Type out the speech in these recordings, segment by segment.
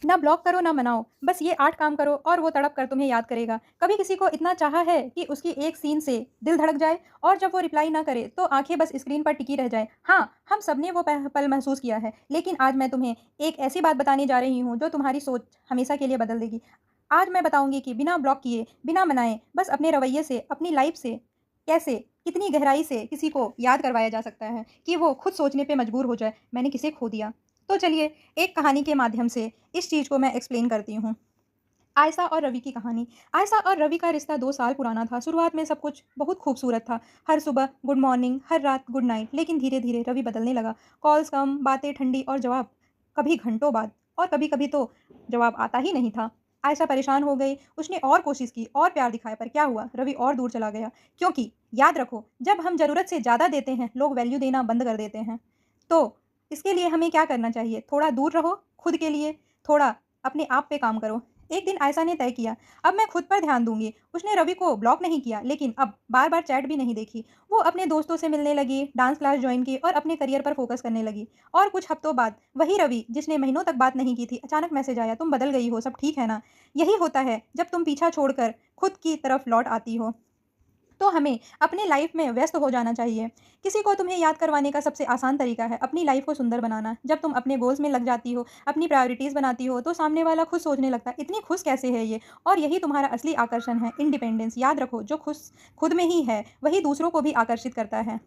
ना ब्लॉक करो ना मनाओ, बस ये 8 काम करो और वो तड़प कर तुम्हें याद करेगा। कभी किसी को इतना चाहा है कि उसकी एक सीन से दिल धड़क जाए और जब वो रिप्लाई ना करे तो आँखें बस स्क्रीन पर टिकी रह जाएँ। हाँ, हम सबने वो पल महसूस किया है, लेकिन आज मैं तुम्हें एक ऐसी बात बताने जा रही हूँ जो तुम्हारी सोच हमेशा के लिए बदल देगी। आज मैं बताऊँगी कि बिना ब्लॉक किए, बिना मनाए, बस अपने रवैये से, अपनी लाइफ़ से कैसे, कितनी गहराई से किसी को याद करवाया जा सकता है कि वो खुद सोचने पे मजबूर हो जाए, मैंने किसे खो दिया। तो चलिए एक कहानी के माध्यम से इस चीज़ को मैं एक्सप्लेन करती हूँ। आयशा और रवि की कहानी। आयशा और रवि का रिश्ता 2 साल पुराना था। शुरुआत में सब कुछ बहुत खूबसूरत था। हर सुबह गुड मॉर्निंग, हर रात गुड नाइट। लेकिन धीरे-धीरे रवि बदलने लगा। कॉल्स कम, बातें ठंडी और जवाब कभी घंटों बाद और कभी-कभी तो जवाब आता ही नहीं था। आयशा परेशान हो गई। उसने और कोशिश की और प्यार दिखाया, पर क्या हुआ? रवि और दूर चला गया। क्योंकि याद रखो, जब हम ज़रूरत से ज़्यादा देते हैं, लोग वैल्यू देना बंद कर देते हैं। तो इसके लिए हमें क्या करना चाहिए? थोड़ा दूर रहो खुद के लिए, थोड़ा अपने आप पे काम करो। एक दिन आयशा ने तय किया, अब मैं खुद पर ध्यान दूँगी। उसने रवि को ब्लॉक नहीं किया, लेकिन अब बार-बार चैट भी नहीं देखी। वो अपने दोस्तों से मिलने लगी, डांस क्लास जॉइन की और अपने करियर पर फोकस करने लगी। और कुछ हफ्तों बाद वही रवि जिसने महीनों तक बात नहीं की थी, अचानक मैसेज आया, तुम बदल गई हो, सब ठीक है ना? यही होता है जब तुम पीछा छोड़कर खुद की तरफ लौट आती हो। तो हमें अपने लाइफ में व्यस्त हो जाना चाहिए। किसी को तुम्हें याद करवाने का सबसे आसान तरीका है अपनी लाइफ को सुंदर बनाना। जब तुम अपने गोल्स में लग जाती हो, अपनी प्रायोरिटीज़ बनाती हो, तो सामने वाला खुद सोचने लगता है, इतनी खुश कैसे है ये? और यही तुम्हारा असली आकर्षण है, इंडिपेंडेंस। याद रखो, जो खुश खुद में ही है, वही दूसरों को भी आकर्षित करता है।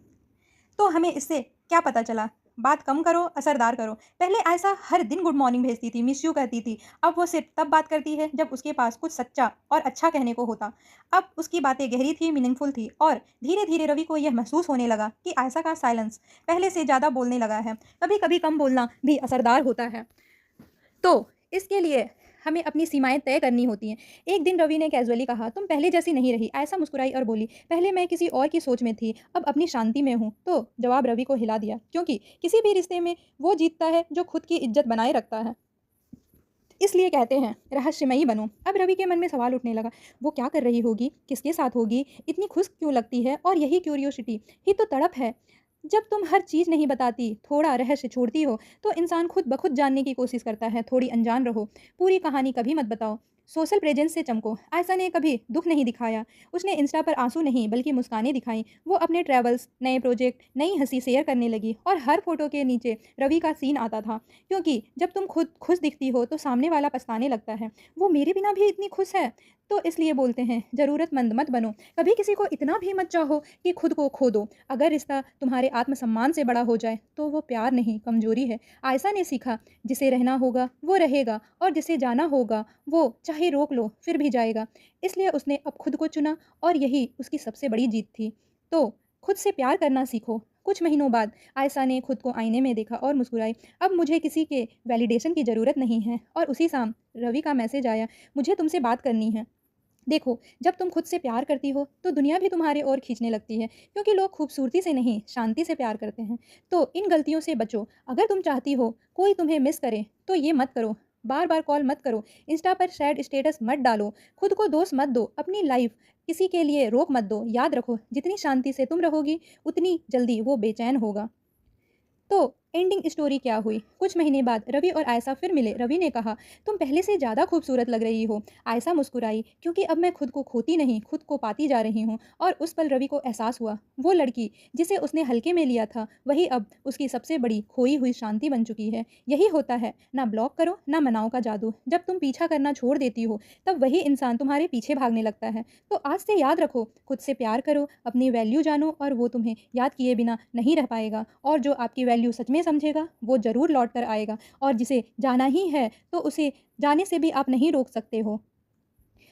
तो हमें इससे क्या पता चला? बात कम करो, असरदार करो। पहले आयशा हर दिन गुड मॉर्निंग भेजती थी, मिस यू कहती थी। अब वो सिर्फ़ तब बात करती है जब उसके पास कुछ सच्चा और अच्छा कहने को होता। अब उसकी बातें गहरी थी, मीनिंगफुल थी और धीरे-धीरे रवि को यह महसूस होने लगा कि आयशा का साइलेंस पहले से ज़्यादा बोलने लगा है। कभी-कभी कम बोलना भी असरदार होता है। तो इसके लिए हमें अपनी सीमाएँ तय करनी होती हैं। एक दिन रवि ने कैज़ुअली कहा, "तुम पहले जैसी नहीं रही।" आयशा मुस्कुराई और बोली, "पहले मैं किसी और की सोच में थी, अब अपनी शांति में हूँ।" तो जवाब रवि को हिला दिया, क्योंकि किसी भी रिश्ते में वो जीतता है जो खुद की इज़्ज़त बनाए रखता है। इसलिए कहते हैं, रहस्यमयी बनो। अब रवि के मन में सवाल उठने लगा, वो क्या कर रही होगी? किसके साथ होगी? इतनी खुश क्यों लगती है? और यही क्यूरियोसिटी ही तो तड़प है। जब तुम हर चीज़ नहीं बताती, थोड़ा रहस्य छोड़ती हो, तो इंसान खुद ब खुद जानने की कोशिश करता है। थोड़ी अनजान रहो, पूरी कहानी कभी मत बताओ। सोशल प्रेज़ेंस से चमको। आयशा ने कभी दुःख नहीं दिखाया। उसने इंस्टा पर आँसू नहीं, बल्कि मुस्कानें दिखाईं। वो अपने ट्रैवल्स, नए प्रोजेक्ट, नई हँसी शेयर करने लगी और हर फ़ोटो के नीचे रवि का सीन आता था। क्योंकि जब तुम खुद खुश दिखती हो तो सामने वाला पछताने लगता है, वो मेरे बिना भी इतनी खुश है। तो इसलिए बोलते हैं, ज़रूरतमंद मत बनो। कभी किसी को इतना भी मत चाहो कि खुद को खो दो। अगर रिश्ता तुम्हारे आत्मसम्मान से बड़ा हो जाए तो वो प्यार नहीं, कमजोरी है। आयशा ने सीखा, जिसे रहना होगा वो रहेगा और जिसे जाना होगा वो चाहे रोक लो फिर भी जाएगा। इसलिए उसने अब खुद को चुना और यही उसकी सबसे बड़ी जीत थी। तो खुद से प्यार करना सीखो। कुछ महीनों बाद आयशा ने खुद को आईने में देखा और मुस्कुराई, अब मुझे किसी के वैलिडेशन की ज़रूरत नहीं है। और उसी शाम रवि का मैसेज आया, मुझे तुमसे बात करनी है। देखो, जब तुम खुद से प्यार करती हो तो दुनिया भी तुम्हारी ओर खींचने लगती है, क्योंकि लोग खूबसूरती से नहीं, शांति से प्यार करते हैं। तो इन गलतियों से बचो। अगर तुम चाहती हो कोई तुम्हें मिस करे तो ये मत करो। बार बार कॉल मत करो, इंस्टा पर सैड स्टेटस मत डालो, खुद को दोष मत दो, अपनी लाइफ किसी के लिए रोक मत दो। याद रखो, जितनी शांति से तुम रहोगी उतनी जल्दी वो बेचैन होगा। तो एंडिंग स्टोरी क्या हुई? कुछ महीने बाद रवि और आयशा फिर मिले। रवि ने कहा, तुम पहले से ज़्यादा खूबसूरत लग रही हो। आयशा मुस्कुराई, क्योंकि अब मैं खुद को खोती नहीं, खुद को पाती जा रही हूँ। और उस पल रवि को एहसास हुआ, वो लड़की जिसे उसने हल्के में लिया था, वही अब उसकी सबसे बड़ी खोई हुई शांति बन चुकी है। यही होता है, ना ब्लॉक करो ना मनाओ का जादू। जब तुम पीछा करना छोड़ देती हो तब वही इंसान तुम्हारे पीछे भागने लगता है। तो आज से याद रखो, खुद से प्यार करो, अपनी वैल्यू जानो और वो तुम्हें याद किए बिना नहीं रह पाएगा। और जो आपकी वैल्यू सच में समझेगा वो ज़रूर लौट कर आएगा। और जिसे जाना ही है तो उसे जाने से भी आप नहीं रोक सकते हो।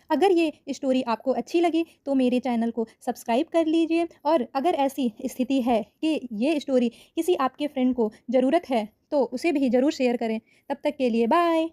अगर ये स्टोरी आपको अच्छी लगी तो मेरे चैनल को सब्सक्राइब कर लीजिए। और अगर ऐसी स्थिति है कि ये स्टोरी किसी आपके फ्रेंड को ज़रूरत है तो उसे भी ज़रूर शेयर करें। तब तक के लिए बाय।